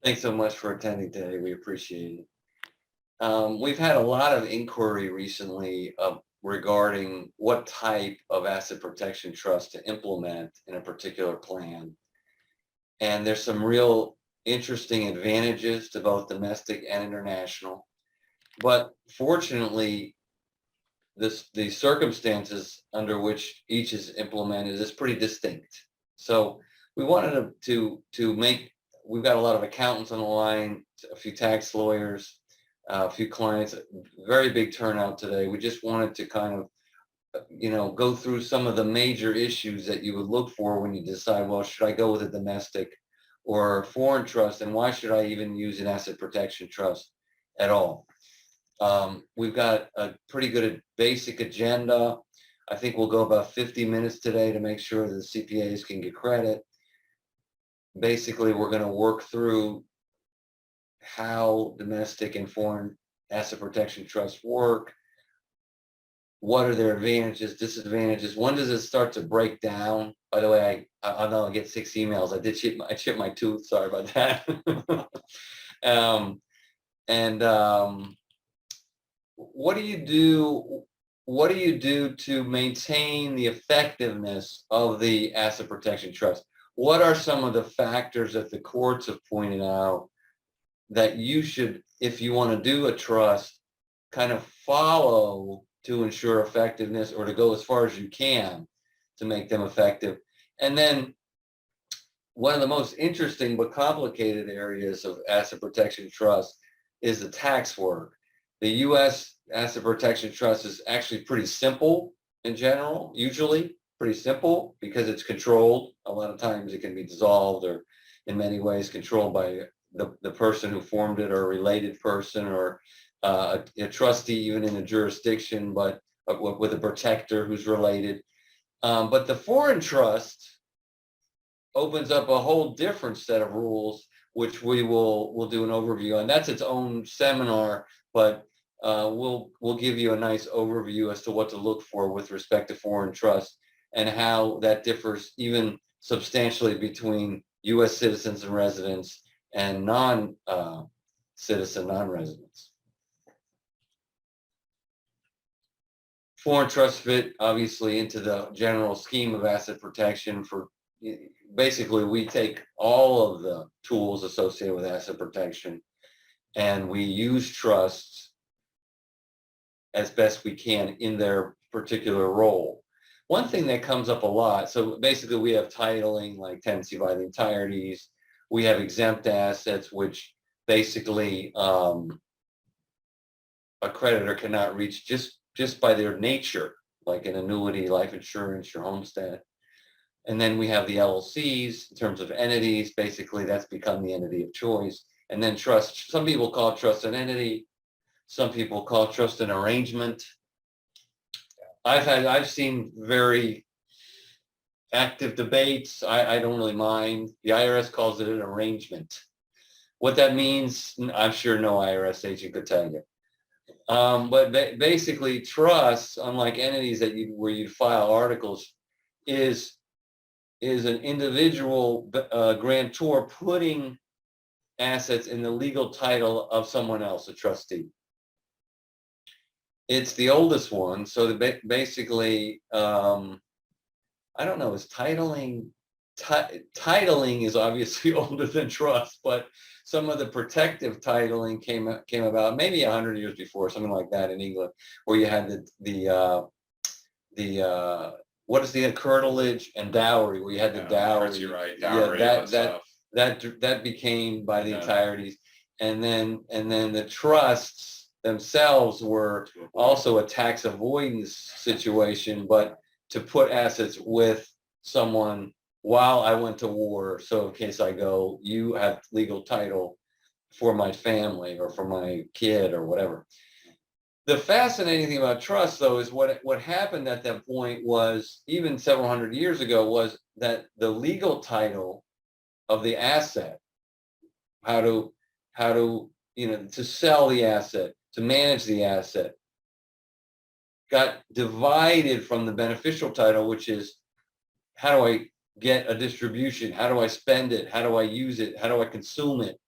Thanks so much for attending today. We appreciate it. We've had a lot of inquiry recently regarding what type of asset protection trust to implement in a particular plan. And there's some real interesting advantages to both domestic and international. But fortunately, the circumstances under which each is implemented is pretty distinct. So we wanted to make, we've got a lot of accountants on the line, a few tax lawyers, a few clients, very big turnout today. We just wanted to kind of, go through some of the major issues that you would look for when you decide, well, should I go with a domestic or foreign trust, and why should I even use an asset protection trust at all? We've got a pretty good basic agenda. I think we'll go about 50 minutes today to make sure that the CPAs can get credit. Basically, we're going to work through how domestic and foreign asset protection trusts work. What are their advantages, disadvantages? When does it start to break down? By the way, I know I get 6 emails. I chipped my tooth. Sorry about that. What do you do? What do you do to maintain the effectiveness of the asset protection trust? What are some of the factors that the courts have pointed out that you should, if you want to do a trust, kind of follow to ensure effectiveness, or to go as far as you can to make them effective? And then one of the most interesting but complicated areas of asset protection trust is the tax work. The U.S. asset protection trust is actually pretty simple in general, usually pretty simple, because it's controlled. A lot of times it can be dissolved, or in many ways controlled by the person who formed it, or a related person, or a trustee even in a jurisdiction, but with a protector who's related. But the foreign trust opens up a whole different set of rules, which we'll do an overview on. That's its own seminar, but we'll give you a nice overview as to what to look for with respect to foreign trust, and how that differs even substantially between U.S. citizens and residents and non-citizen, non-residents. Foreign trusts fit obviously into the general scheme of asset protection. For basically, we take all of the tools associated with asset protection, and we use trusts as best we can in their particular role. One thing that comes up a lot, so basically we have titling, like tenancy by the entireties. We have exempt assets, which basically a creditor cannot reach just by their nature, like an annuity, life insurance, your homestead. And then we have the LLCs in terms of entities. Basically, that's become the entity of choice. And then trust. Some people call trust an entity. Some people call trust an arrangement. I've seen very active debates. I don't really mind. The IRS calls it an arrangement. What that means, I'm sure no IRS agent could tell you. But basically, trusts, unlike entities where you file articles, is an individual grantor putting assets in the legal title of someone else, a trustee. It's the oldest one, so basically, I don't know, is titling is obviously older than trust, but some of the protective titling came about maybe 100 years before, something like that in England, where you had the what is the curtilage and dowry, where you had the dowry. Right, dowry, that became by the entireties, and then the trusts themselves were also a tax avoidance situation, but to put assets with someone while I went to war. So in case I go, you have legal title for my family or for my kid or whatever. The fascinating thing about trust, though, is what happened at that point was, even several hundred years ago, was that the legal title of the asset, how to to sell the asset, to manage the asset, got divided from the beneficial title, which is how do I get a distribution? How do I spend it? How do I use it? How do I consume it?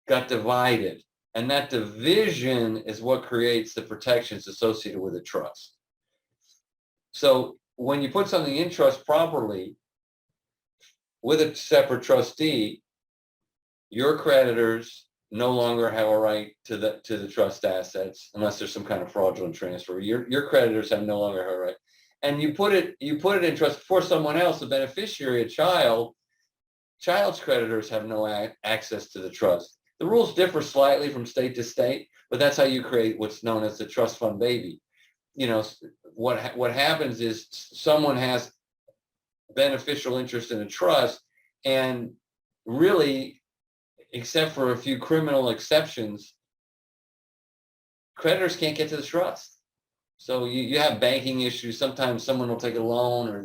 got divided. And that division is what creates the protections associated with a trust. So when you put something in trust properly with a separate trustee, your creditors no longer have a right to the trust assets unless there's some kind of fraudulent transfer. Your creditors have no longer have a right. And you put it in trust for someone else, the beneficiary, a child. Child's creditors have no access to the trust. The rules differ slightly from state to state, but that's how you create what's known as the trust fund baby. You know, what happens is someone has beneficial interest in a trust, and really, except for a few criminal exceptions, creditors can't get to the trust. So you have banking issues. Sometimes someone will take a loan, or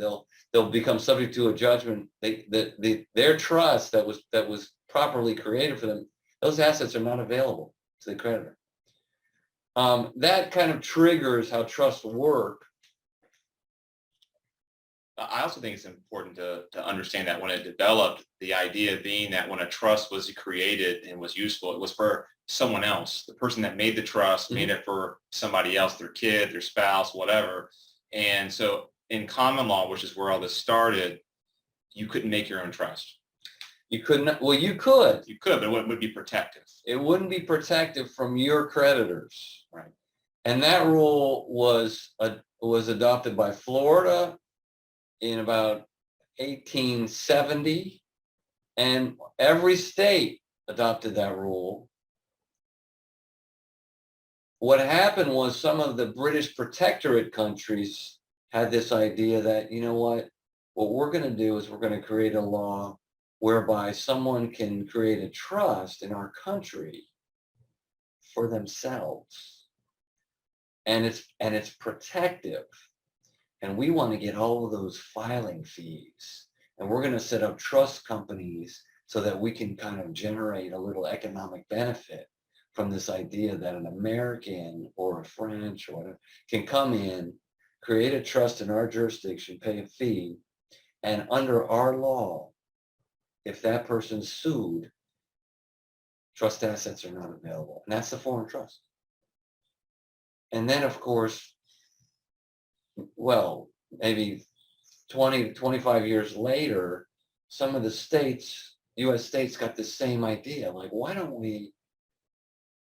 they'll become subject to a judgment. Their trust that was properly created for them, those assets are not available to the creditor. That kind of triggers how trusts work. I also think it's important to understand that when it developed, the idea being that when a trust was created and was useful, it was for someone else. The person that made the trust made it for somebody else, their kid, their spouse, whatever. And so in common law, which is where all this started, you couldn't make your own trust. You couldn't. Well, you could. You could, but it would be protective. It wouldn't be protective from your creditors. Right. And that rule was adopted by Florida in about 1870, and every state adopted that rule. What happened was some of the British protectorate countries had this idea that, you know what we're going to do is we're going to create a law whereby someone can create a trust in our country for themselves, and it's protective. And we want to get all of those filing fees. And we're going to set up trust companies so that we can kind of generate a little economic benefit from this idea that an American or a French or whatever can come in, create a trust in our jurisdiction, pay a fee, and under our law, if that person's sued, trust assets are not available. And that's the foreign trust. And then, of course, well, maybe 20, 25 years later, some of the states, US states, got the same idea. Like, why don't we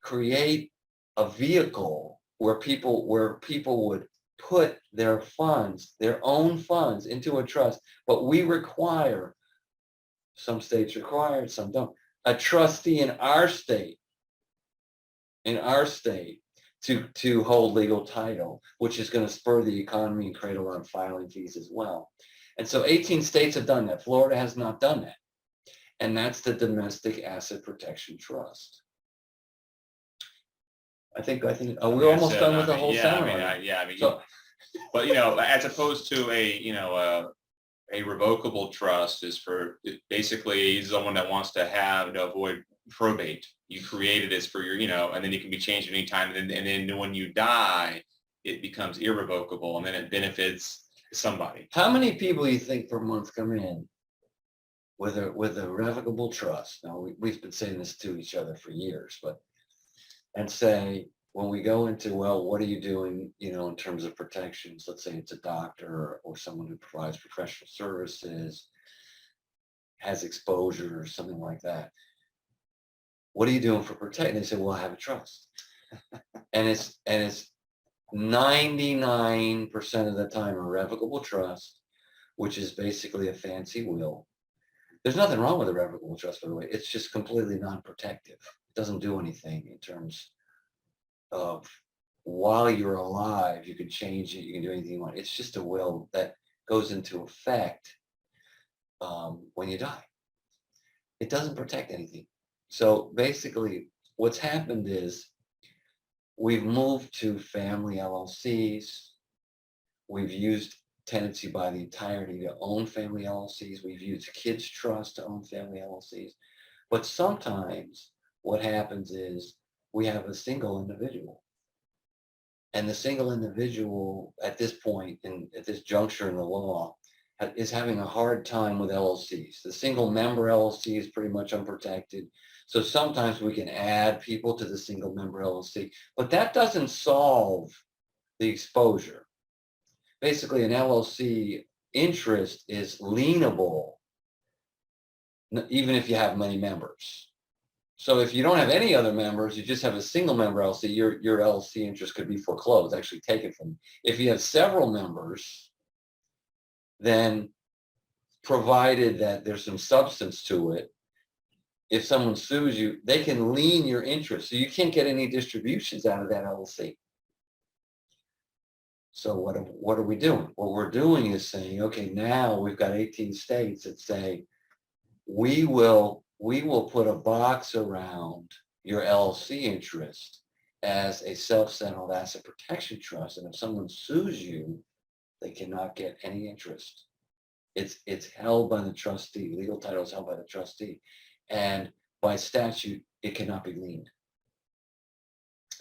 create a vehicle where people would put their funds, their own funds, into a trust, but we require, some states require it, some don't, a trustee in our state to hold legal title, which is going to spur the economy and create a lot of filing fees as well. And so 18 states have done that. Florida has not done that. And that's the Domestic Asset Protection Trust. I think we're almost done with the whole seminar. So, but as opposed to a revocable trust is for basically someone that wants to avoid probate. You created this for your, and then it can be changed anytime. And then when you die, it becomes irrevocable, and then it benefits somebody. How many people do you think per month come in with a revocable trust? Now, we've been saying this to each other for years, and say, when we go into, well, what are you doing, in terms of protections? Let's say it's a doctor or someone who provides professional services, has exposure or something like that. What are you doing for protection? They say, well, I have a trust. and it's 99% of the time a revocable trust, which is basically a fancy will. There's nothing wrong with a revocable trust, by the way. It's just completely non-protective. It doesn't do anything in terms of while you're alive, you can change it, you can do anything you want. It's just a will that goes into effect when you die. It doesn't protect anything. So basically, what's happened is we've moved to family LLCs. We've used tenancy by the entirety to own family LLCs. We've used kids trust to own family LLCs. But sometimes what happens is we have a single individual. And the single individual at this point, at this juncture in the law, is having a hard time with LLCs. The single member LLC is pretty much unprotected. So sometimes we can add people to the single member LLC, but that doesn't solve the exposure. Basically, an LLC interest is lienable, even if you have many members. So if you don't have any other members, you just have a single member LLC, your LLC interest could be foreclosed, actually taken from you. If you have several members, then provided that there's some substance to it, if someone sues you, they can lien your interest. So you can't get any distributions out of that LLC. So what are we doing? What we're doing is saying, okay, now we've got 18 states that say, we will put a box around your LLC interest as a self-settled asset protection trust. And if someone sues you, they cannot get any interest. It's held by the trustee. Legal title is held by the trustee. And by statute, it cannot be liened.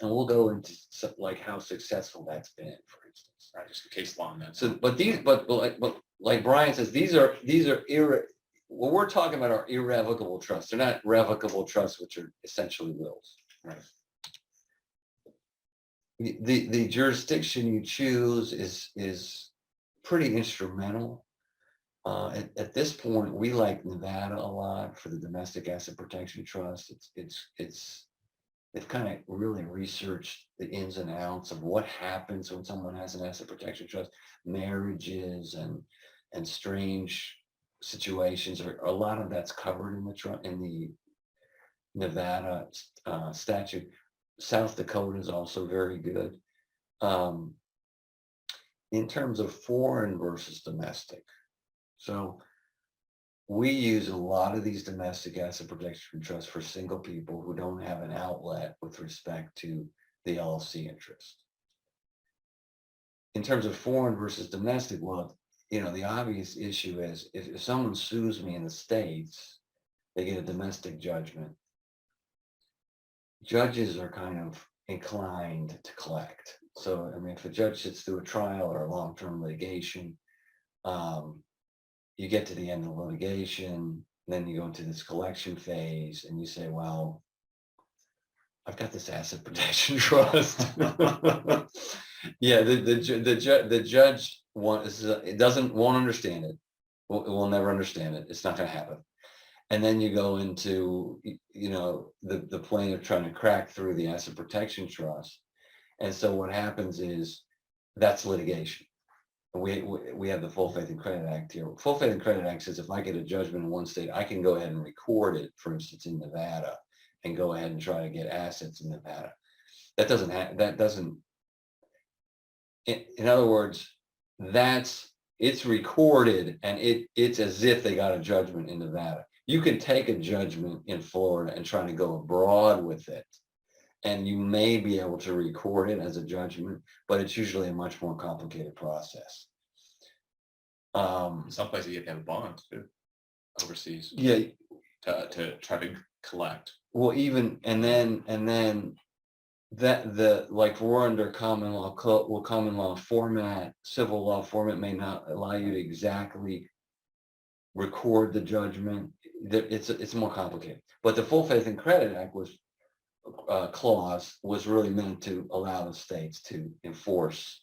And we'll go into like how successful that's been, for instance. Right, just a case law on that. So, but like Brian says, these are what we're talking about are irrevocable trusts. They're not revocable trusts, which are essentially wills. Right. The jurisdiction you choose is pretty instrumental. At this point, we like Nevada a lot for the domestic asset protection trust. They've kind of really researched the ins and outs of what happens when someone has an asset protection trust, marriages and strange situations. A lot of that's covered in the Nevada statute. South Dakota is also very good. In terms of foreign versus domestic. So we use a lot of these domestic asset protection trusts for single people who don't have an outlet with respect to the LLC interest. In terms of foreign versus domestic, well, the obvious issue is if someone sues me in the States, they get a domestic judgment. Judges are kind of inclined to collect. So, I mean, if a judge sits through a trial or a long-term litigation, you get to the end of the litigation, then you go into this collection phase and you say, well, I've got this asset protection trust. Yeah, the judge won't understand it. We'll never understand it. It's not going to happen. And then you go into, the plaintiff trying to crack through the asset protection trust. And so what happens is that's litigation. We have the Full Faith and Credit Act here. Full Faith and Credit Act says if I get a judgment in one state, I can go ahead and record it, for instance, in Nevada, and go ahead and try to get assets in Nevada. That doesn't. In other words, it's recorded, and it's as if they got a judgment in Nevada. You can take a judgment in Florida and try to go abroad with it, and you may be able to record it as a judgment, but it's usually a much more complicated process. Some places you have to have bonds too, overseas. Yeah. To try to collect. Well, and then that like we're under common law format, civil law format may not allow you to exactly record the judgment. It's more complicated. But the Full Faith and Credit Act clause was really meant to allow the states to enforce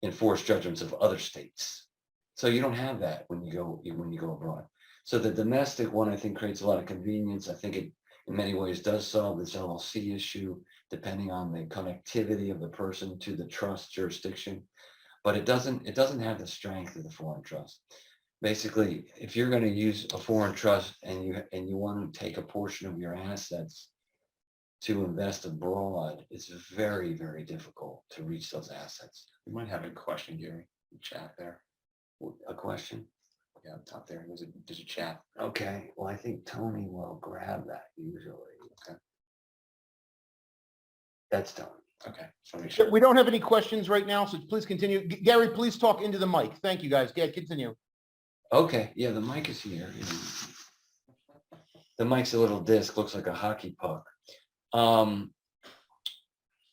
judgments of other states. So you don't have that when you go abroad. So the domestic one, I think, creates a lot of convenience. I think it in many ways does solve this LLC issue, depending on the connectivity of the person to the trust jurisdiction. But it doesn't have the strength of the foreign trust. Basically, if you're going to use a foreign trust and you want to take a portion of your assets to invest abroad, it's very, very difficult to reach those assets. You might have a question, Gary, in chat there. A question? Yeah, top there. There's a chat. Okay. Well, I think Tony will grab that usually. Okay. That's Tony. Okay. So make sure. We don't have any questions right now, so please continue. Gary, please talk into the mic. Thank you, guys. Yeah, continue. Okay. Yeah, the mic is here. The mic's a little disc, looks like a hockey puck.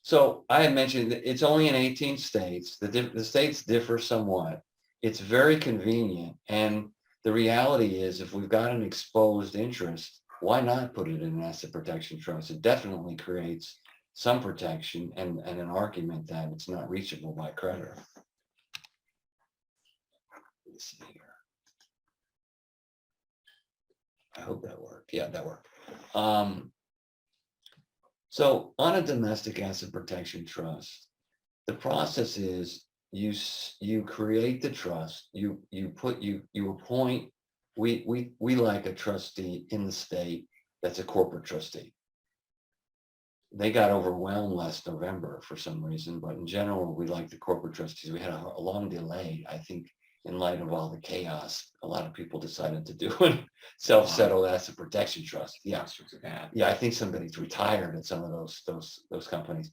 So I had mentioned that it's only in 18 states. The states differ somewhat. It's very convenient. And the reality is if we've got an exposed interest, why not put it in an asset protection trust? It definitely creates some protection and an argument that it's not reachable by creditor. Let's see here. I hope that worked. Yeah, that worked. So on a domestic asset protection trust, the process is you create the trust, you appoint, we like a trustee in the state that's a corporate trustee. They got overwhelmed last November for some reason, but in general, we like the corporate trustees. We had a long delay, I think, in light of all the chaos. A lot of people decided to do a self-settled asset protection trust. Yeah, yeah, I think somebody's retired at some of those companies.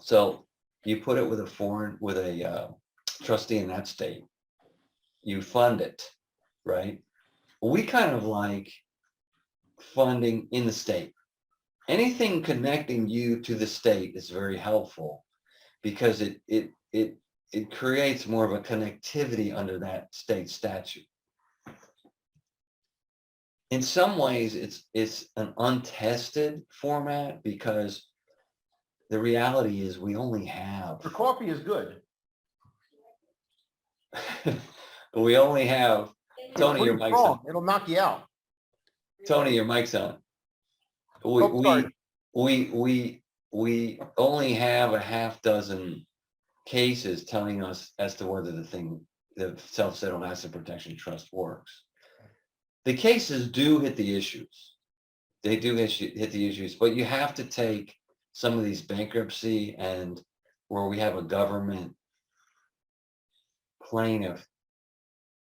So you put it with a trustee in that state. You fund it, right? We kind of like funding in the state. Anything connecting you to the state is very helpful because it creates more of a connectivity under that state statute. In some ways, it's an untested format because the reality is we only have For coffee is good. we only have Tony, your mic's on. It'll knock you out. Tony, your mic's on. Sorry. We only have a half dozen cases telling us as to whether the self-settled asset protection trust works. The cases do hit the issues. They do hit the issues, but you have to take some of these bankruptcy and where we have a government plaintiff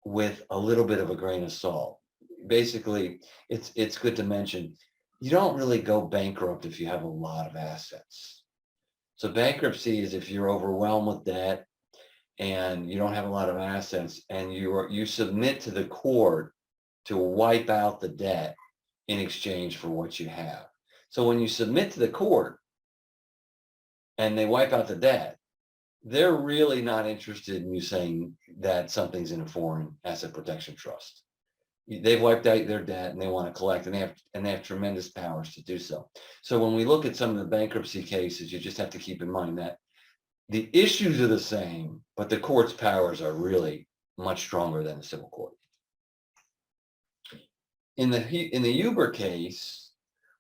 with a little bit of a grain of salt. Basically, it's good to mention, you don't really go bankrupt if you have a lot of assets. So bankruptcy is if you're overwhelmed with debt and you don't have a lot of assets and you submit to the court to wipe out the debt in exchange for what you have. So when you submit to the court and they wipe out the debt, they're really not interested in you saying that something's in a foreign asset protection trust. They've wiped out their debt and they want to collect, and they have tremendous powers to do so. So when we look at some of the bankruptcy cases, you just have to keep in mind that the issues are the same, but the court's powers are really much stronger than the civil court. In the Uber case,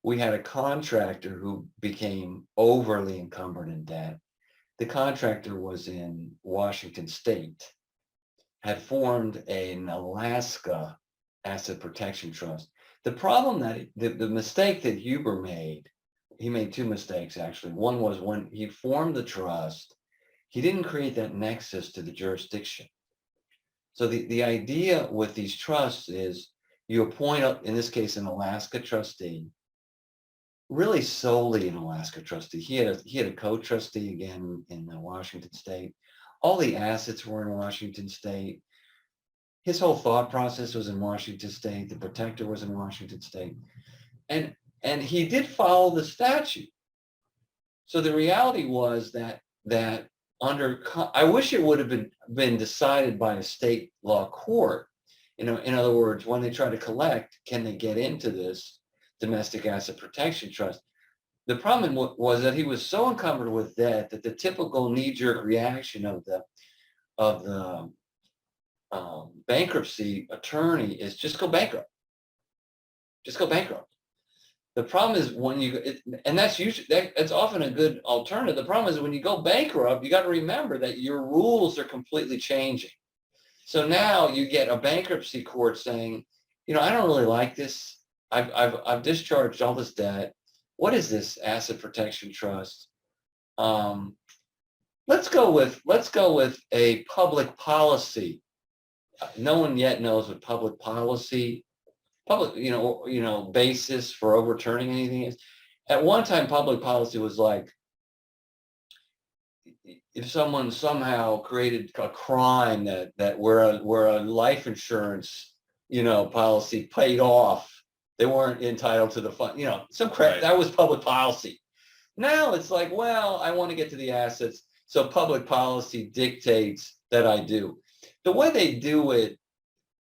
we had a contractor who became overly encumbered in debt. The contractor was in Washington State, had formed an Alaska asset protection trust. The problem that the mistake that Huber made, he made two mistakes actually. One was when he formed the trust, he didn't create that nexus to the jurisdiction. So the idea with these trusts is you appoint, in this case, an Alaska trustee, really solely an Alaska trustee. He had a co-trustee again in Washington State. All the assets were in Washington State. His whole thought process was in Washington State. The protector was in Washington State. And he did follow the statute. So the reality was that I wish it would have been decided by a state law court. In other words, when they try to collect, can they get into this domestic asset protection trust? The problem was that he was so encumbered with debt that the typical knee-jerk reaction of the bankruptcy attorney is just go bankrupt. Just go bankrupt. The problem is when that's often a good alternative. The problem is when you go bankrupt, you got to remember that your rules are completely changing. So now you get a bankruptcy court saying, I don't really like this. I've discharged all this debt. What is this asset protection trust? Let's go with a public policy. No one yet knows what public policy, basis for overturning anything is. At one time, public policy was like, if someone somehow created a crime that where a life insurance, policy paid off, they weren't entitled to the fund, some crap. Right. That was public policy. Now it's like, well, I want to get to the assets, so public policy dictates that I do. The way they do it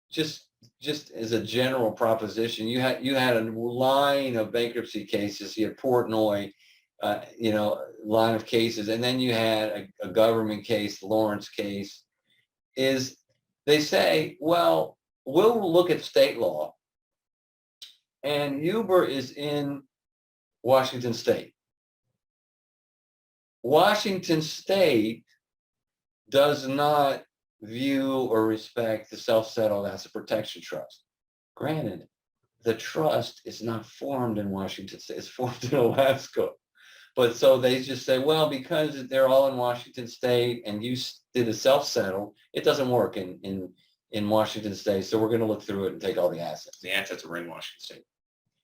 just just as a general proposition, you had a line of bankruptcy cases. You had Portnoy, line of cases, and then you had a government case, Lawrence case. Is they say, well, we'll look at state law, and Uber is in Washington State. Washington State does not view or respect the self-settled asset protection trust. Granted, the trust is not formed in Washington State, it's formed in Alaska. But so they just say, well, because they're all in Washington State and you did a self-settle, it doesn't work in Washington State. So we're going to look through it and take all the assets. The assets are in Washington State,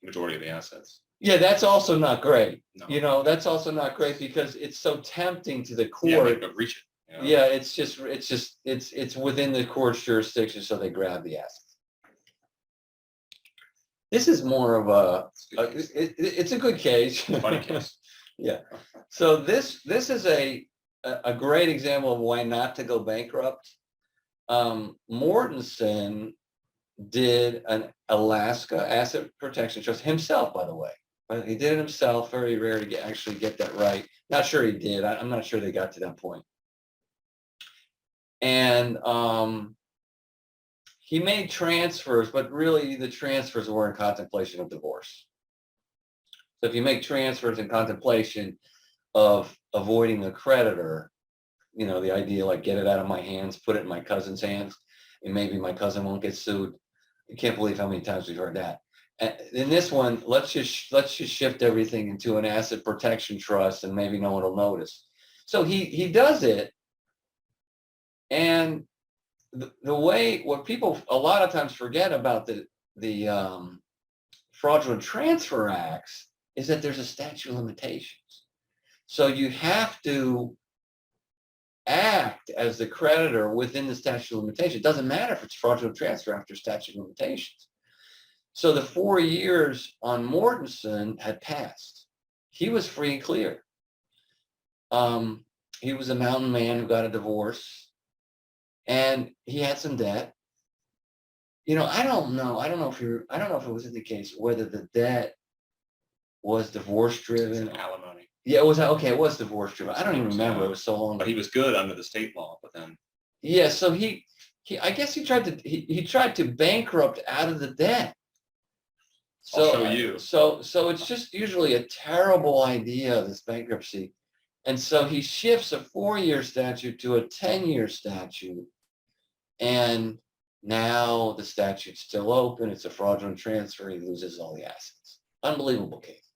majority of the assets. Yeah, that's also not great. No. That's also not great because it's so tempting to the Yeah, court. but reach it. Yeah, it's within the court's jurisdiction, so they grab the assets. This is more of it's a good case. Funny case. Yeah. So this is a great example of why not to go bankrupt. Mortensen did an Alaska asset protection trust himself, by the way. But he did it himself. Very rare to actually get that right. Not sure he did. I'm not sure they got to that point. And he made transfers, but really the transfers were in contemplation of divorce. So if you make transfers in contemplation of avoiding a creditor, the idea like get it out of my hands, put it in my cousin's hands, and maybe my cousin won't get sued. You can't believe how many times we've heard that. And in this one, let's just shift everything into an asset protection trust, and maybe no one will notice. So he does it, and the way what people a lot of times forget about the fraudulent transfer acts is that there's a statute of limitations. So you have to act as the creditor within the statute of limitations. It doesn't matter if it's fraudulent transfer after statute of limitations. So the 4 years on Mortensen had passed. He was free and clear. He was a mountain man who got a divorce, and he had some debt. I don't know if it was in the case whether the debt was divorce driven. Alimony. Yeah, it was okay. It was divorce driven. I don't even remember. It was so long. But he was good under the state law. But then. Yeah, so he I guess he tried to bankrupt out of the debt. So, I'll show you. So it's just usually a terrible idea, this bankruptcy. And so he shifts a 4-year statute to a 10-year statute. And now the statute's still open. It's a fraudulent transfer. He loses all the assets. Unbelievable case.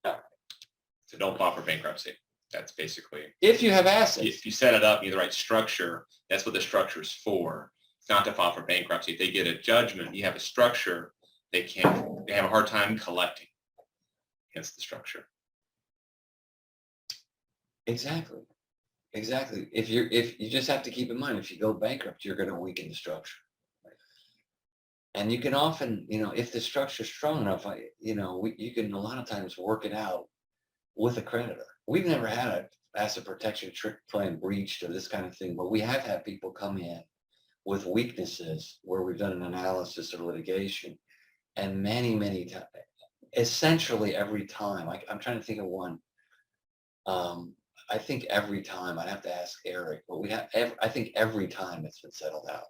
So don't file for bankruptcy. That's basically. If you have assets. If you set it up, you have the right structure. That's what the structure is for. It's not to file for bankruptcy. If they get a judgment, you have a structure. They have a hard time collecting against the structure. Exactly. If you just have to keep in mind, if you go bankrupt, you're going to weaken the structure. And you can often, if the structure is strong enough, you can a lot of times work it out with a creditor. We've never had an asset protection plan breached or this kind of thing, but we have had people come in with weaknesses where we've done an analysis or litigation, and many times, essentially every time. I'm trying to think of one. I think every time, I'd have to ask Eric, but I think every time it's been settled out.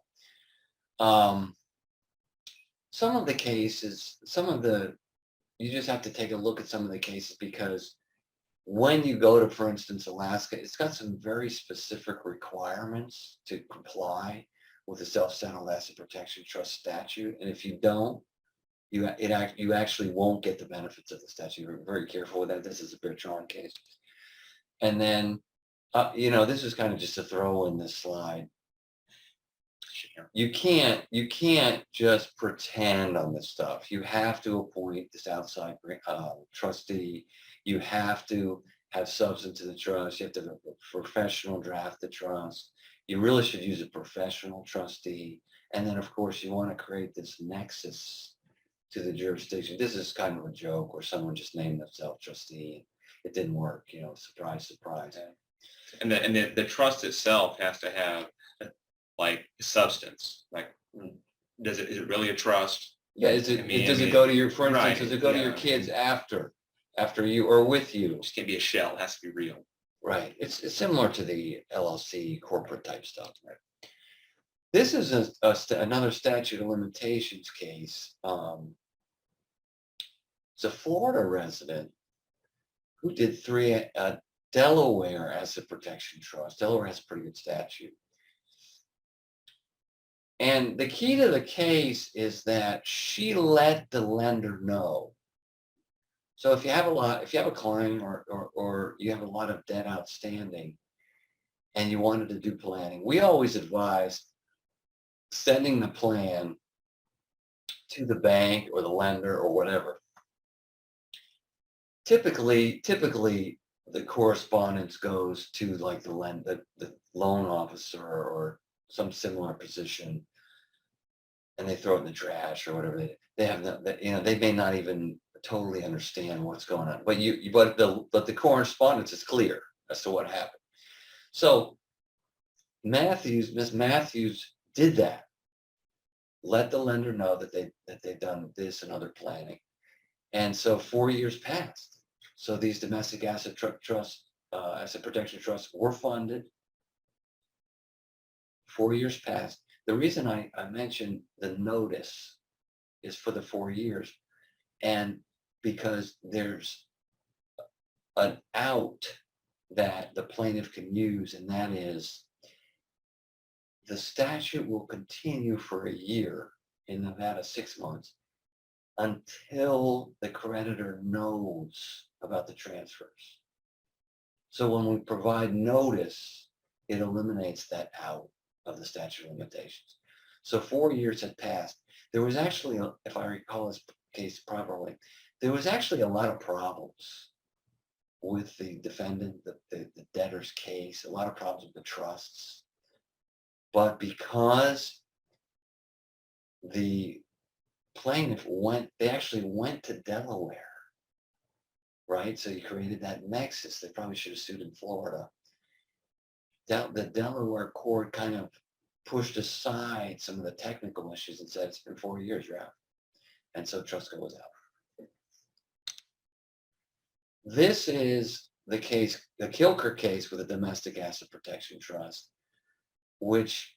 Some of the cases, you just have to take a look at some of the cases, because when you go to, for instance, Alaska, it's got some very specific requirements to comply with the self-settled asset protection trust statute. And if you don't, you actually won't get the benefits of the statute. You're very careful with that. This is a Bertrand case. And then, this is kind of just a throw in this slide. You can't just pretend on this stuff. You have to appoint this outside trustee. You have to have substance to the trust. You have to have a professional draft the trust. You really should use a professional trustee. And then, of course, you want to create this nexus to the jurisdiction. This is kind of a joke where someone just named themselves trustee. It didn't work, surprise, surprise. And the trust itself has to have like substance, like is it really a trust? Yeah, I mean, does it go to your, for instance, right, does it go to your yeah. kids after you or with you? It just can't be a shell. It has to be real. Right. It's similar to the LLC corporate type stuff. Right. This is another statute of limitations case. It's a Florida resident who did three Delaware asset protection trust. Delaware has a pretty good statute. And the key to the case is that she let the lender know. So if you have a claim or you have a lot of debt outstanding and you wanted to do planning, we always advise sending the plan to the bank or the lender or whatever. Typically the correspondence goes to like the loan officer or some similar position, and they throw it in the trash or whatever. They have they may not even totally understand what's going on, but the correspondence is clear as to what happened. So Miss Matthews did that. Let the lender know that they've done this and other planning. And so 4 years passed. So these domestic asset asset protection trusts were funded. 4 years passed. The reason I mentioned the notice is for the 4 years, and because there's an out that the plaintiff can use, and that is the statute will continue for a year, in Nevada 6 months, until the creditor knows about the transfers. So when we provide notice, it eliminates that out of the statute of limitations. So 4 years had passed. There was actually, if I recall this case properly, there was actually a lot of problems with the defendant, the debtor's case, a lot of problems with the trusts. But because the plaintiff they actually went to Delaware, right? So you created that nexus. They probably should have sued in Florida. The Delaware court kind of pushed aside some of the technical issues and said, it's been 4 years, you're out. And so Trustco was out. This is the case, the Kilker case with a domestic asset protection trust, which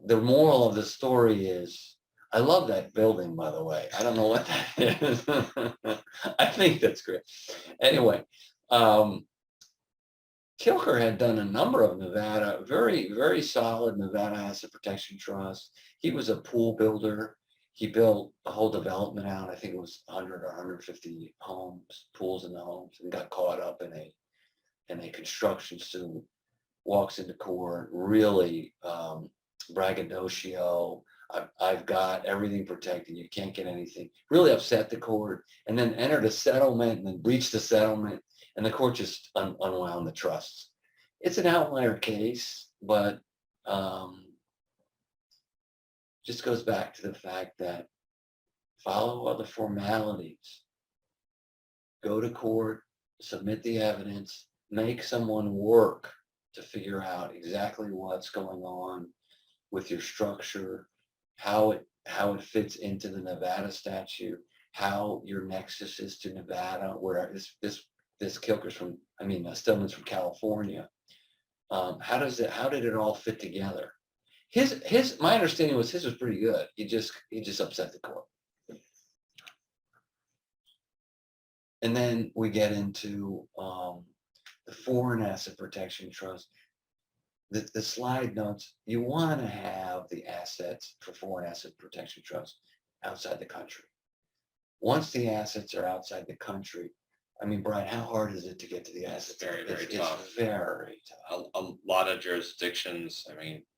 the moral of the story is, I love that building, by the way. I don't know what that is. I think that's great. Anyway, Kilker had done a number of Nevada, very, very solid Nevada asset protection trusts. He was a pool builder. He built a whole development out. I think it was 100 or 150 homes, pools in the homes, and got caught up in a construction suit. Walks into court, really braggadocio. I've got everything protected. You can't get anything. Really upset the court, and then entered a settlement and then breached the settlement, and the court just unwound the trusts. It's an outlier case, but just goes back to the fact that follow all the formalities, go to court, submit the evidence, make someone work to figure out exactly what's going on with your structure, how it fits into the Nevada statute, how your nexus is to Nevada, where this Kilker's from, Stillman's from California. How did it all fit together? My understanding was his was pretty good. He just upset the court. And then we get into the foreign asset protection trust. The slide notes, you want to have the assets for foreign asset protection trust outside the country. Once the assets are outside the country, Brian, how hard is it to get to the assets? Very, very tough. It's very tough. A lot of jurisdictions,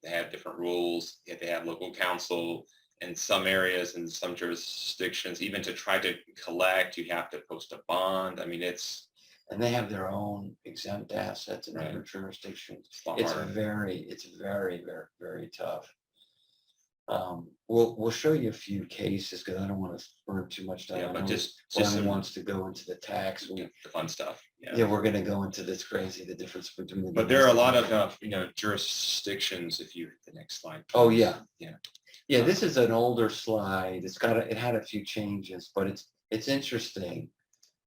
they have different rules. They have local counsel in some areas, in some jurisdictions. Even to try to collect, you have to post a bond. And they have their own exempt assets in other jurisdictions. It's very, very, very tough. We'll show you a few cases because I don't want to burn too much time. Yeah, but just Brian wants to go into the tax. the fun stuff. Yeah, we're going to go into this crazy, the difference between the. But there are a lot of jurisdictions. If you hit the next slide. Oh yeah, Yeah. Yeah, this is an older slide. It had a few changes, but it's interesting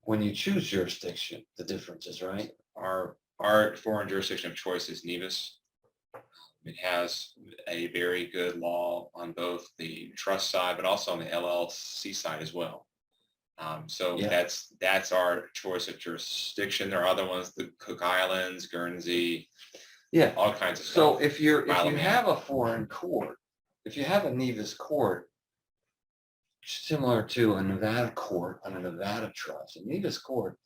when you choose jurisdiction, the differences, right? Our foreign jurisdiction of choice is Nevis. It has a very good law on both the trust side, but also on the LLC side as well. So Yeah. that's our choice of jurisdiction. There are other ones, the Cook Islands, Guernsey, Yeah. all kinds of So stuff. if you Parliament. have a foreign court, if you have a Nevis court, similar to a Nevada court on a Nevada trust, a Nevis court,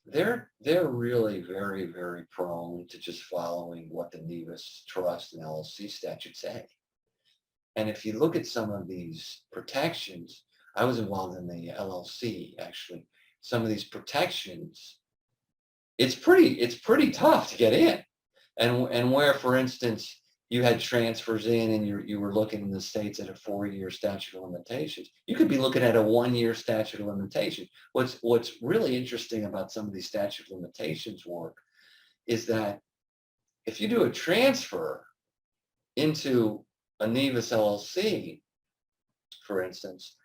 they're really very, very prone to just following what the Nevis trust and LLC statutes say. And if you look at some of these protections, I was involved in the LLC actually. Some of these protections, it's pretty tough to get in. And where, for instance, you had transfers in and you were looking in the States at a 4-year statute of limitations, you could be looking at a 1-year statute of limitation. What's really interesting about some of these statute of limitations work is that if you do a transfer into a Nevis LLC, for instance,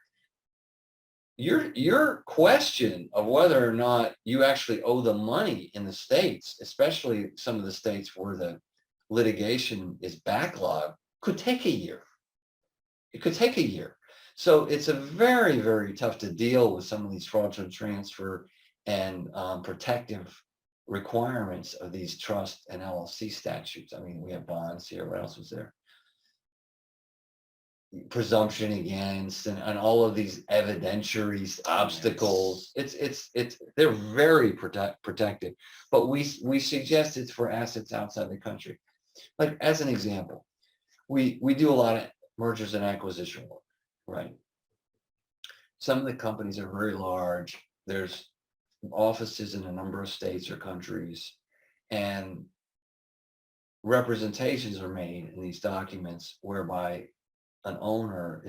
your question of whether or not you actually owe the money in the States, especially some of the states where the litigation is backlogged, could take a year. It could take a year. So it's a very, very tough to deal with some of these fraudulent transfer and protective requirements of these trust and LLC statutes. I mean, we have bonds here. What else was there? Presumption against and all of these evidentiary obstacles. They're very protective, but we suggest it's for assets outside the country. Like as an example, we do a lot of mergers and acquisition work, right? Some of the companies are very large. There's offices in a number of states or countries, and representations are made in these documents whereby an owner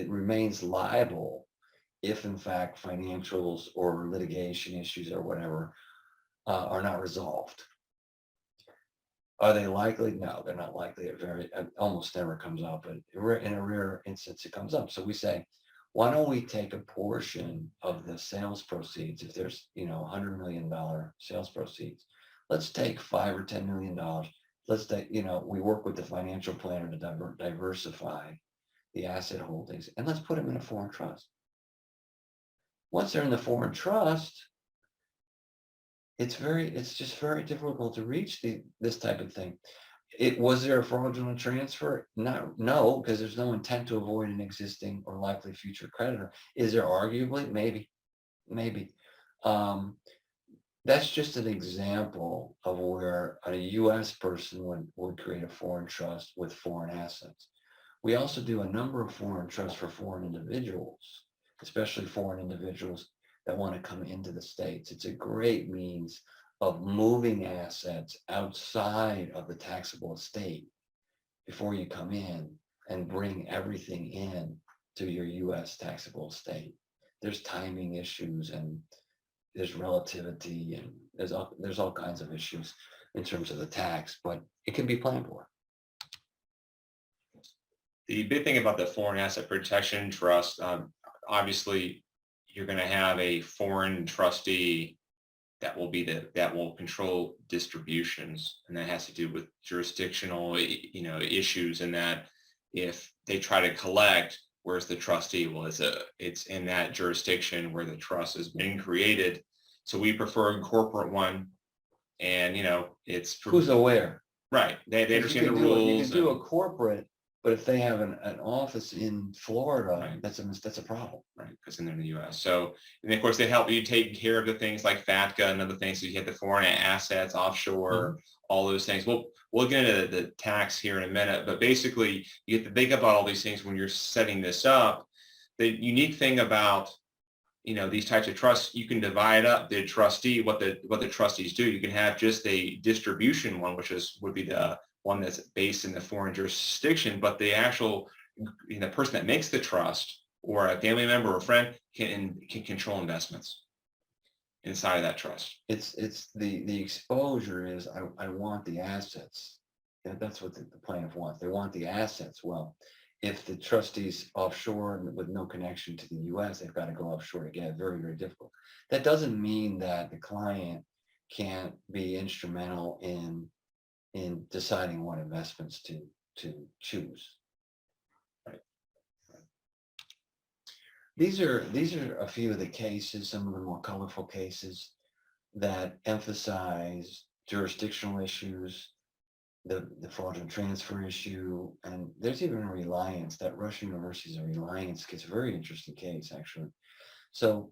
remains liable if in fact financials or litigation issues or whatever are not resolved. Are they likely? No, they're not likely. It almost never comes up, but in a rare instance it comes up. So we say, why don't we take a portion of the sales proceeds? If there's $100 million sales proceeds, let's take $5 or $10 million. Let's take, we work with the financial planner to diversify the asset holdings, and let's put them in a foreign trust. Once they're in the foreign trust, it's just very difficult to reach this type of thing. Was there a fraudulent transfer? No, because there's no intent to avoid an existing or likely future creditor. Is there arguably? Maybe. That's just an example of where a U.S. person would create a foreign trust with foreign assets. We also do a number of foreign trusts for foreign individuals, especially foreign individuals that want to come into the States. It's a great means of moving assets outside of the taxable estate before you come in and bring everything in to your U.S. taxable estate. There's timing issues and there's relativity and there's all kinds of issues in terms of the tax, but it can be planned for. The big thing about the foreign asset protection trust, obviously, you're going to have a foreign trustee that will control distributions, and that has to do with jurisdictional, issues. And that if they try to collect, where's the trustee? Well, it's in that jurisdiction where the trust has been created. So we prefer a corporate one, and it's Who's aware? Right. They understand the rules. You can do a corporate. But if they have an office in Florida, right, that's a problem. Right, because then they're in the U.S. So, and of course, they help you take care of the things like FATCA and other things. So you have the foreign assets, offshore, all those things. We'll get into the tax here in a minute, but basically, you have to think about all these things when you're setting this up. The unique thing about these types of trusts, you can divide up the trustee, what the trustees do. You can have just a distribution one, which would be the one that's based in the foreign jurisdiction, but the actual the person that makes the trust or a family member or a friend can control investments inside of that trust. It's the exposure is I want the assets. And that's what the plaintiff wants. They want the assets. Well, if the trustee's offshore and with no connection to the US, they've got to go offshore to get it. Very, very difficult. That doesn't mean that the client can't be instrumental in deciding what investments to choose. Right. These are a few of the cases, some of the more colorful cases that emphasize jurisdictional issues, the fraudulent transfer issue, and there's even a reliance. That Russian university's a reliance case, a very interesting case actually. So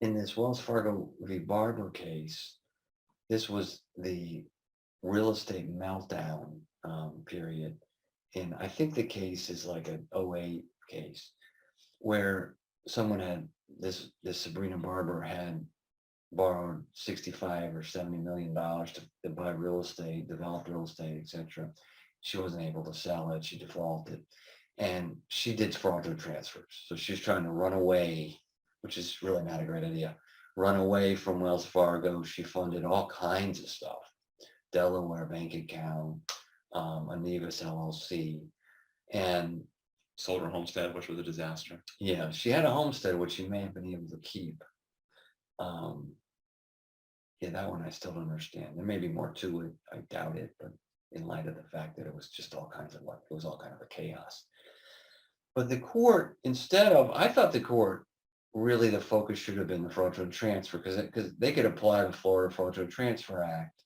in this Wells Fargo v. Barber case, this was the real estate meltdown period. And I think the case is like an '08 case where someone had this Sabrina Barber had borrowed 65 or 70 million dollars to buy real estate, develop real estate, etc. She wasn't able to sell it. She defaulted, and she did fraudulent transfers. So she's trying to run away, which is really not a great idea. Run away from Wells Fargo. She funded all kinds of stuff: Delaware bank account, a Nevis LLC, and Sold her homestead, which was a disaster. yeah, she had a homestead which she may have been able to keep. Yeah, that one I still don't understand. There may be more to it. I doubt it, but in light of the fact that it was just all kinds of it was all kind of a chaos. But the court, instead of, I thought the court really the focus should have been the fraudulent transfer because they could apply the Florida Fraudulent Transfer Act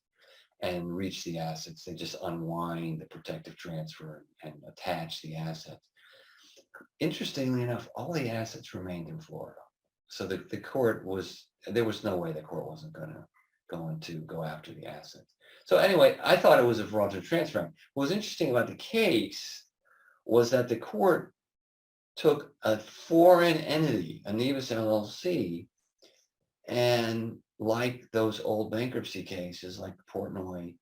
and reach the assets. They just unwind the protective transfer and attach the assets. Interestingly enough, all the assets remained in Florida. So the court was, there was no way the court wasn't going to go after the assets. So anyway, I thought it was a fraudulent transfer. What was interesting about the case was that the court took a foreign entity, a Nevis LLC, and like those old bankruptcy cases, like Portnoy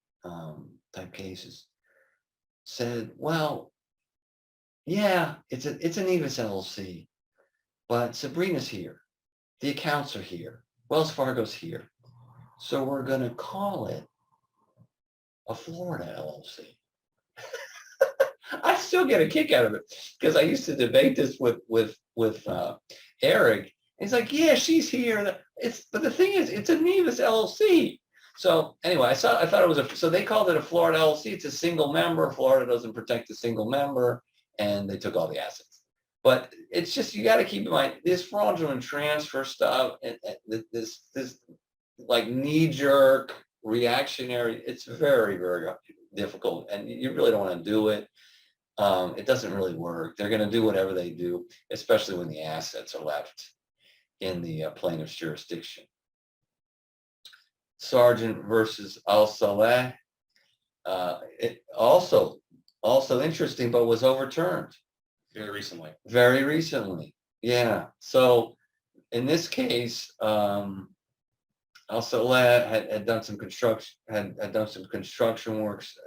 type cases, said, well, yeah, it's a Nevis LLC, but Sabrina's here. The accounts are here. Wells Fargo's here. So we're going to call it a Florida LLC. I still get a kick out of it because I used to debate this with Eric. He's like, yeah, she's here. But the thing is, it's a Nevis LLC. So anyway, I thought it was so they called it a Florida LLC. It's a single member. Florida doesn't protect a single member, and they took all the assets. But it's just, you got to keep in mind this fraudulent transfer stuff, and this like knee-jerk reactionary. It's very, very difficult, and you really don't want to do it. It doesn't really work. They're going to do whatever they do, especially when the assets are left in the plaintiff's jurisdiction. Sargent versus Al-Saleh, it also interesting, but was overturned. Very recently. Very recently, yeah. So in this case, Al-Saleh had done some construction, had done some construction works,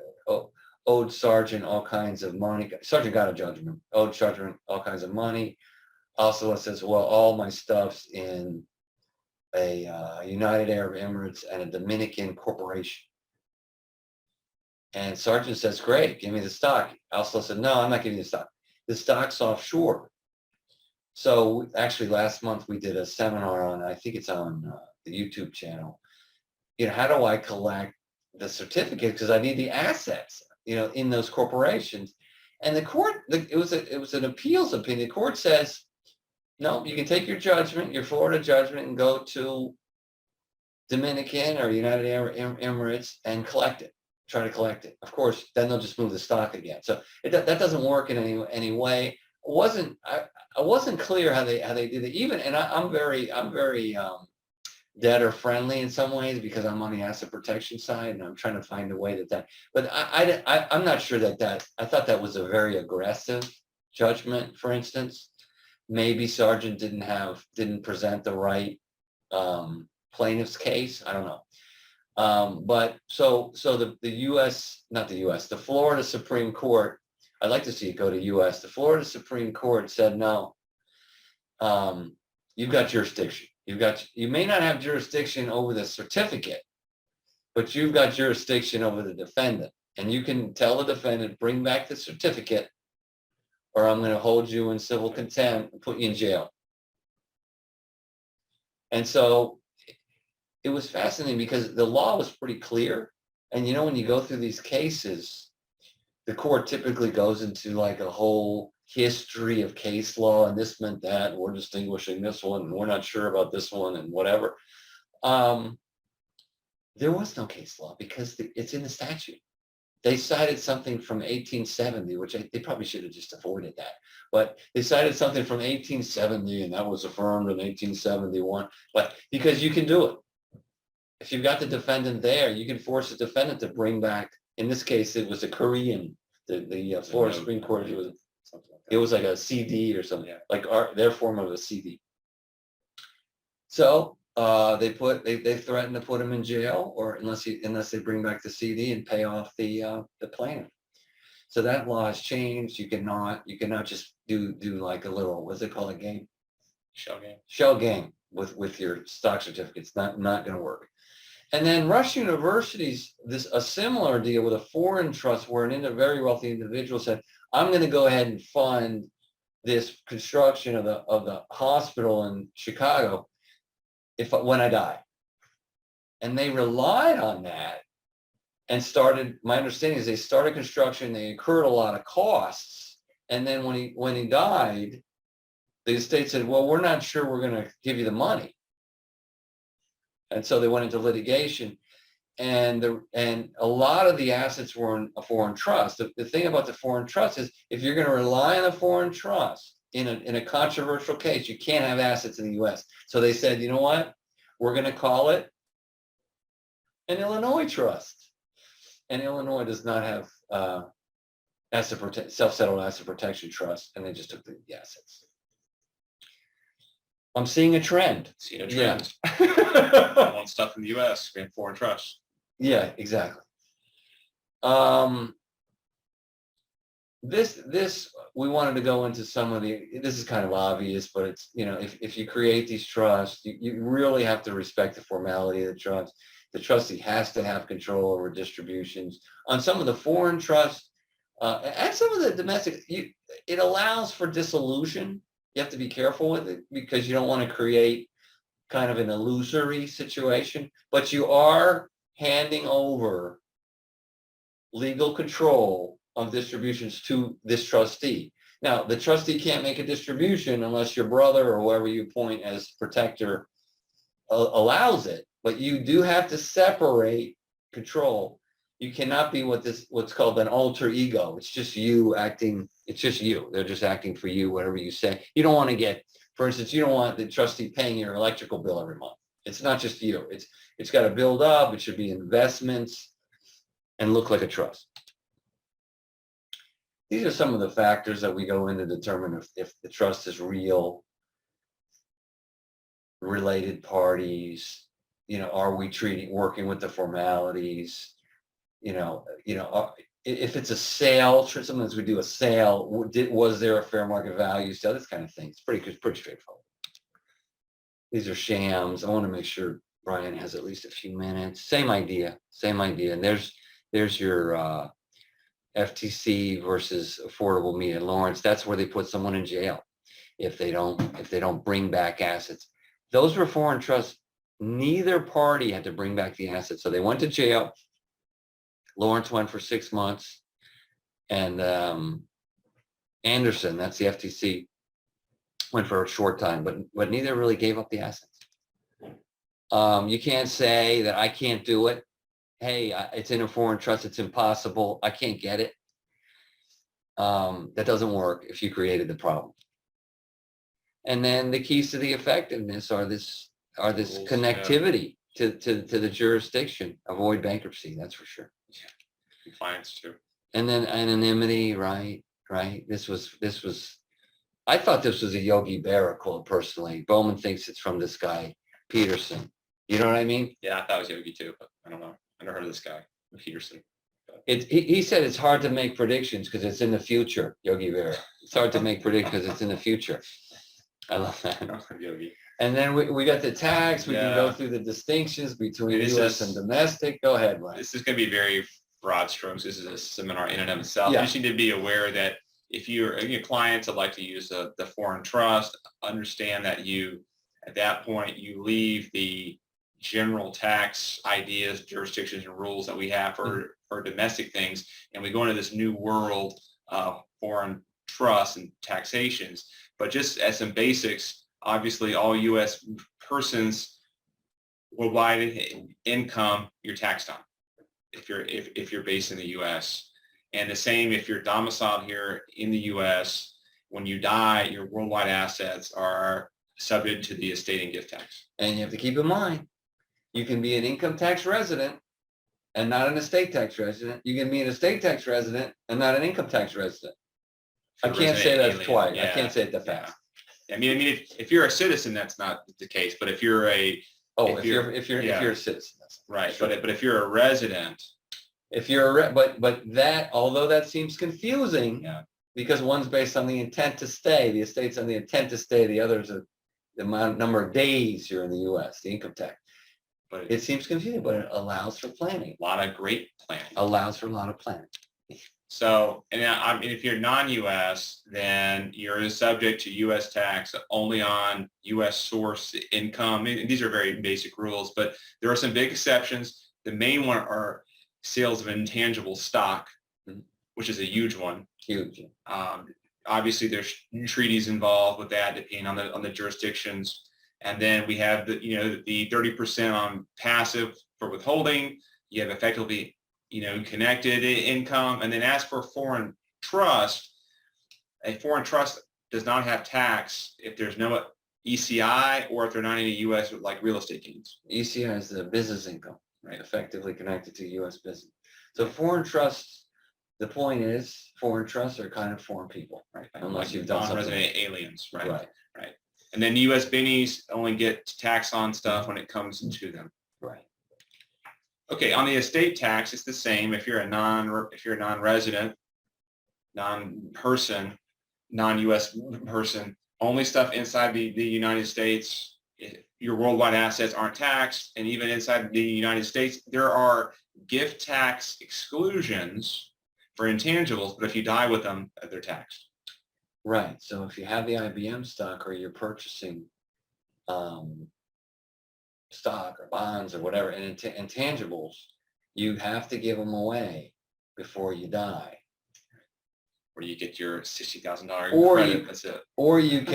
owed Sargent all kinds of money. Sargent got a judgment, owed Sargent all kinds of money. Al-Saleh says, well, all my stuff's in a United Arab Emirates and a Dominican corporation. And Sargent says, great, give me the stock. Al-Saleh said, no, I'm not giving you the stock. The stock's offshore. So actually last month we did a seminar on, I think it's on the YouTube channel. How do I collect the certificate? Because I need the assets, in those corporations. And the court, it was an appeals opinion. The court says, no, you can take your judgment, your Florida judgment, and go to Dominican or United Arab Emirates and collect it. Try to collect it. Of course, then they'll just move the stock again. So that doesn't work in any way. I wasn't clear how they did it. Even, and I'm very debtor friendly in some ways because I'm on the asset protection side and I'm trying to find a way but I'm not sure that I thought that was a very aggressive judgment, for instance. Maybe Sargent didn't present the right plaintiff's case. I don't know. But so the U.S., not the U.S., the Florida Supreme Court, I'd like to see it go to U.S. The Florida Supreme Court said, no, you've got jurisdiction. You may not have jurisdiction over the certificate, but you've got jurisdiction over the defendant. And you can tell the defendant, bring back the certificate or I'm going to hold you in civil contempt and put you in jail. And so it was fascinating because the law was pretty clear. And you know, when you go through these cases, the court typically goes into like a whole history of case law, and this meant that, and we're distinguishing this one, and we're not sure about this one, and whatever. There was no case law because it's in the statute. They cited something from 1870, which they probably should have just avoided that. But they cited something from 1870, and that was affirmed in 1871. But because you can do it. If you've got the defendant there, you can force the defendant to bring back, in this case, it was a Korean, the Florida Supreme Court, it was like a CD or something, like their form of a CD. So they threatened to put him in jail, or unless they bring back the CD and pay off the plaintiff. So that law has changed. You cannot just do like a little, what's it called, a game? Shell game with your stock certificates. Not going to work. And then Rush University's a similar deal with a foreign trust where a very wealthy individual said, I'm going to go ahead and fund this construction of the hospital in Chicago when I die. And they relied on that and started, my understanding is they started construction, they incurred a lot of costs. And then when he died, the estate said, well, we're not sure we're going to give you the money. And so they went into litigation, and a lot of the assets were in a foreign trust. The thing about the foreign trust is if you're going to rely on a foreign trust in a controversial case, you can't have assets in the U.S. So they said, you know what? We're going to call it an Illinois trust. And Illinois does not have self-settled asset protection trust, and they just took the assets. I'm seeing a trend. Yeah. Want stuff in the U.S. and foreign trust. Yeah, exactly. This we wanted to go into some of this is kind of obvious, but it's, you know, if you create these trusts, you really have to respect the formality of the trust. The trustee has to have control over distributions. On some of the foreign trusts, and some of the domestic, it allows for dissolution. You have to be careful with it because you don't want to create kind of an illusory situation, but you are handing over legal control of distributions to this trustee. Now, the trustee can't make a distribution unless your brother or whoever you appoint as protector allows it, but you do have to separate control. You cannot be what's called an alter ego. It's just you acting. It's just you. They're just acting for you, whatever you say. You don't want to get, for instance, you don't want the trustee paying your electrical bill every month. It's not just you. It's got to build up. It should be investments and look like a trust. These are some of the factors that we go in to determine if the trust is real. Related parties, you know, are we working with the formalities? You know, if it's a sale, sometimes we do a sale. Was there a fair market value sale? This kind of thing. It's pretty straightforward. These are shams. I want to make sure Brian has at least a few minutes. Same idea. And there's your FTC versus affordable media. Lawrence, that's where they put someone in jail if they don't bring back assets. Those were foreign trusts. Neither party had to bring back the assets, so they went to jail. Lawrence went for 6 months, and Anderson, that's the FTC, went for a short time, but neither really gave up the assets. You can't say that I can't do it. Hey, it's in a foreign trust. It's impossible. I can't get it. That doesn't work if you created the problem. And then the keys to the effectiveness are this connectivity to the jurisdiction. Avoid bankruptcy. That's for sure. Yeah. Compliance too. And then anonymity, right? This was. I thought this was a Yogi Berra quote personally. Bowman thinks it's from this guy Peterson. You know what I mean? Yeah, I thought it was Yogi too, but I don't know. I never heard of this guy Peterson. He said it's hard to make predictions because it's in the future. Yogi Berra. It's hard to make predictions because it's in the future. I love that. Yogi. And then we got the tax. We can go through the distinctions between U.S. and domestic. Go ahead, Ryan. This is going to be very broad strokes. This is a seminar in and of itself. Yeah. You just need to be aware that if you're your clients that like to use the foreign trust, understand that at that point you leave the general tax ideas, jurisdictions, and rules that we have for domestic things, and we go into this new world of foreign trusts and taxations. But just as some basics, obviously all U.S. persons worldwide income you're taxed on if you're based in the U.S. And the same if you're domiciled here in the U.S. When you die, your worldwide assets are subject to the estate and gift tax. And you have to keep in mind, you can be an income tax resident and not an estate tax resident. You can be an estate tax resident and not an income tax resident. I can't say that twice. I can't say it that fast. I mean, if you're a citizen, that's not the case. But if you're a if you're a citizen, that's right. Sure. But if you're a resident, if you're but that, although that seems confusing, because one's based on the intent to stay, the estate's on the intent to stay, the others are the number of days you're in the U.S., the income tax. but It seems confusing, but it allows for planning. a lot of great planning. Allows for a lot of planning. So, and I mean, if you're non-U.S., then you're subject to U.S. tax only on U.S. source income. And these are very basic rules, but there are some big exceptions. The main one are sales of intangible stock, which is a huge one. Huge. Obviously, there's treaties involved with that, depending on the jurisdictions. And then we have the 30% on passive for withholding. You have effectively connected income. And then as for foreign trust, a foreign trust does not have tax if there's no ECI or if they're not in the U.S. like real estate gains. ECI is the business income, Right. effectively connected to U.S. business. So foreign trusts, the point is, foreign trusts are kind of foreign people, Right. Unless Like you've done something. non-resident aliens, right? Right. And then U.S. bennies only get tax on stuff when it comes to them. Right. Okay, on the estate tax, it's the same. If you're a non-resident, non-person, non-U.S. person, only stuff inside the United States, your worldwide assets aren't taxed. And even inside the United States, there are gift tax exclusions for intangibles, but if you die with them, they're taxed. Right. So if you have the IBM stock or you're purchasing stock or bonds or whatever, and intangibles, you have to give them away before you die. Or you get your $60,000 Or credit. you- That's it. Or you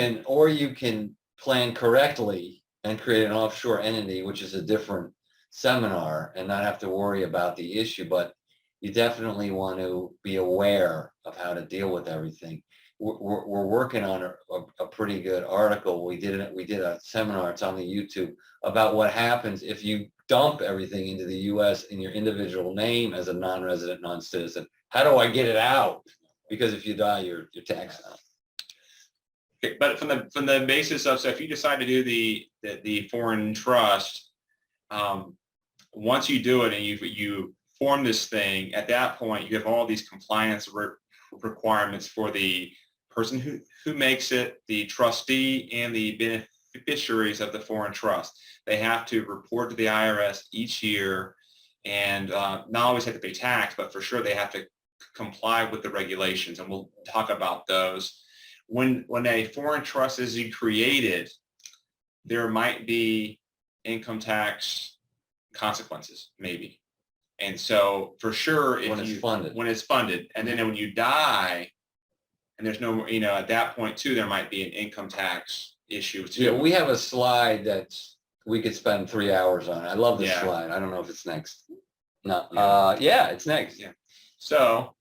can plan correctly and create an offshore entity, which is a different seminar, and not have to worry about the issue. But you definitely want to be aware of how to deal with everything. We're working on a pretty good article. We did a seminar. It's on the YouTube about what happens if you dump everything into the U.S. in your individual name as a non-resident, non-citizen. How do I get it out? Because if you die, you're taxed on. Okay, but from the basis of, so if you decide to do the foreign trust, once you do it and you form this thing, at that point you have all these compliance requirements for the person who makes it, the trustee, and the beneficiaries of the foreign trust. They have to report to the IRS each year, and not always have to pay tax, but for sure they have to comply with the regulations, and we'll talk about those. When a foreign trust is created, there might be income tax consequences, maybe. And so for sure, When it's funded. And then when you die, and there's no, at that point too, there might be an income tax issue too. Yeah, we have a slide that we could spend 3 hours on. I love this Yeah. slide. I don't know if it's next. No, Yeah. it's next. Yeah. So.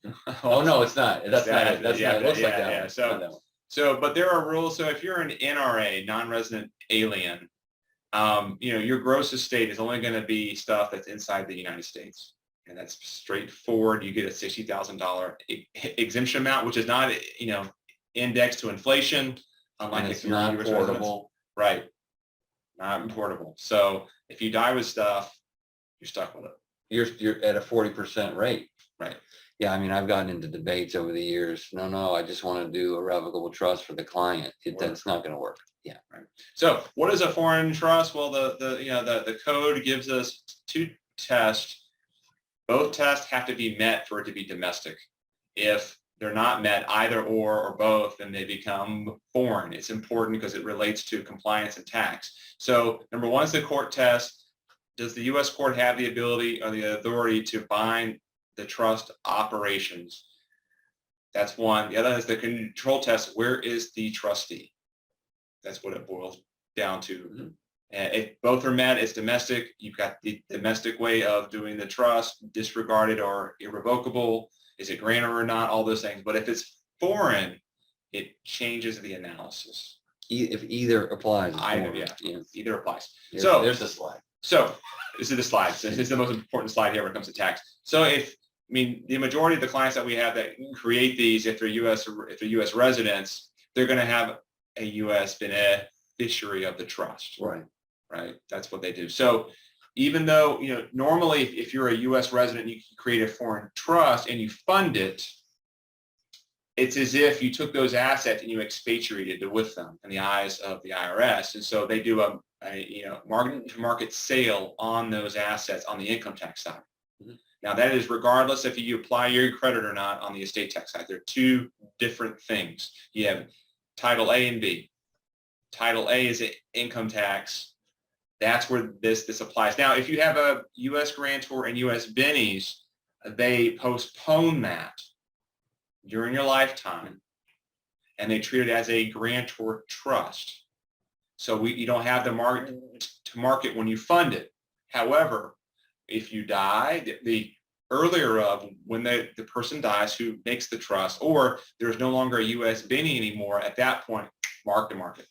Oh, no, it's not. That's not it. That's not it. It looks like that yeah. one. It's not that one. So, but there are rules. So if you're an NRA, non-resident alien, your gross estate is only going to be stuff that's inside the United States. And that's straightforward. You get a $60,000 exemption amount, which is not, indexed to inflation, unlike And if it's you're a not US resident. portable. Right. Not importable. So if you die with stuff, you're stuck with it. You're at a 40% rate. Right. Yeah, I mean, I've gotten into debates over the years. No, I just want to do a revocable trust for the client. That's not going to work. Yeah. Right. So what is a foreign trust? Well, the code gives us 2 tests. Both tests have to be met for it to be domestic. If they're not met either or both, then they become foreign. It's important because it relates to compliance and tax. So number one is the court test. Does the U.S. court have the ability or the authority to bind the trust operations? That's one. The other is the control test. Where is the trustee? That's what it boils down to. Mm-hmm. If both are met, it's domestic. You've got the domestic way of doing the trust, disregarded or irrevocable. Is it grantor or not? All those things. But if it's foreign, it changes the analysis. If either applies. it's Either, foreign. yeah, either applies. So there's the slide. So this is the slide. So this is the most important slide here when it comes to tax. So the majority of the clients that we have that create these, if they're U.S. residents, they're going to have a U.S. beneficiary of the trust. Right. Right. That's what they do. So even though, normally if you're a U.S. resident, you can create a foreign trust and you fund it, it's as if you took those assets and you expatriated with them in the eyes of the IRS. And so they do a market sale on those assets on the income tax side. Mm-hmm. Now that is regardless if you apply your credit or not on the estate tax side. They're two different things. You have Title A and B. Title A is income tax. That's where this applies. Now, if you have a U.S. grantor and U.S. bennies, they postpone that during your lifetime, and they treat it as a grantor trust. So you don't have the market to market when you fund it. However, if you die, the earlier of when the person dies who makes the trust, or there's no longer a U.S. benny anymore, at that point, mark to market.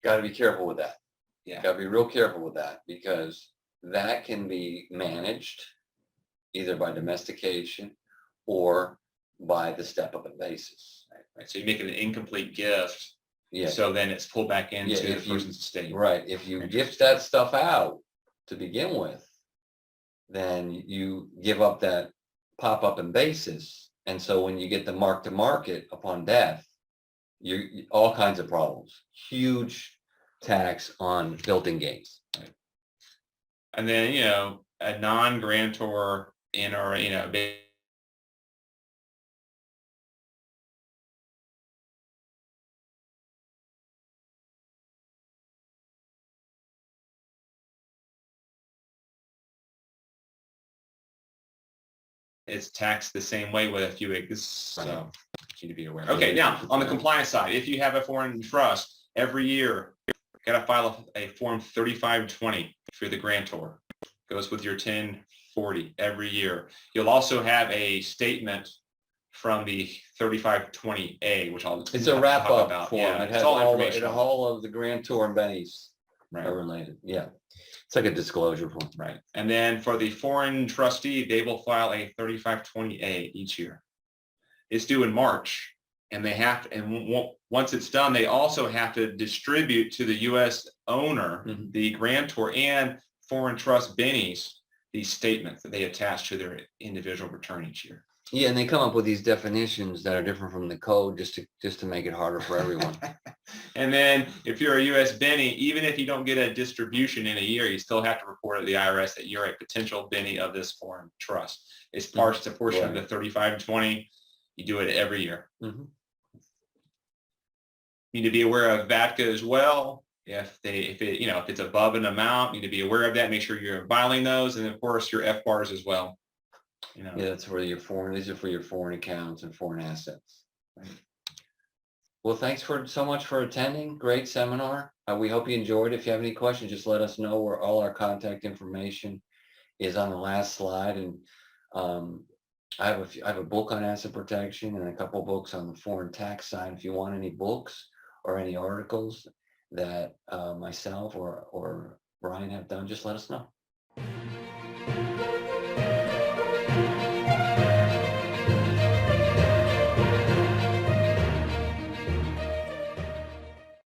Got to be careful with that. Yeah. Got to be real careful with that because that can be managed either by domestication or by the step-up and basis. Right. So you make it an incomplete gift. Yeah. So then it's pulled back into the if you- person's estate. Right. If you gift that stuff out to begin with, then you give up that pop-up and basis. And so when you get the mark to market upon death, you all kinds of problems. Huge tax on built-in gains. Right. And then, a non-grantor in or, it's taxed the same way with a few acres. So you need to be aware. Okay, now on the compliance side, if you have a foreign trust, every year got to file a form 3520 for the grantor. Goes with your 1040 every year. You'll also have a statement from the 3520A, which It's a wrap-up about. form. Yeah, It has it's all of the grantor and bennies right. are related. Yeah. It's like a disclosure form. Right. And then for the foreign trustee, they will file a 3520A each year. It's due in March, and they have to, and once it's done, they also have to distribute to the U.S. owner, the grantor, and foreign trust bennies these statements that they attach to their individual return each year. Yeah, and they come up with these definitions that are different from the code just to make it harder for everyone. And then if you're a U.S. benny, even if you don't get a distribution in a year, you still have to report to the IRS that you're a potential benny of this foreign trust. It's a portion of the 3520. You do it every year. Mm-hmm. You need to be aware of VATCA as well. If it's above an amount, you need to be aware of that. Make sure you're filing those, and of course your FBARs as well. Yeah, that's for your foreign. These are for your foreign accounts and foreign assets. Right. Well, thanks so much for attending. Great seminar. We hope you enjoyed. If you have any questions, just let us know. Where all our contact information is on the last slide. And I have a book on asset protection and a couple of books on the foreign tax side. If you want any books or any articles that myself or Brian have done, just let us know.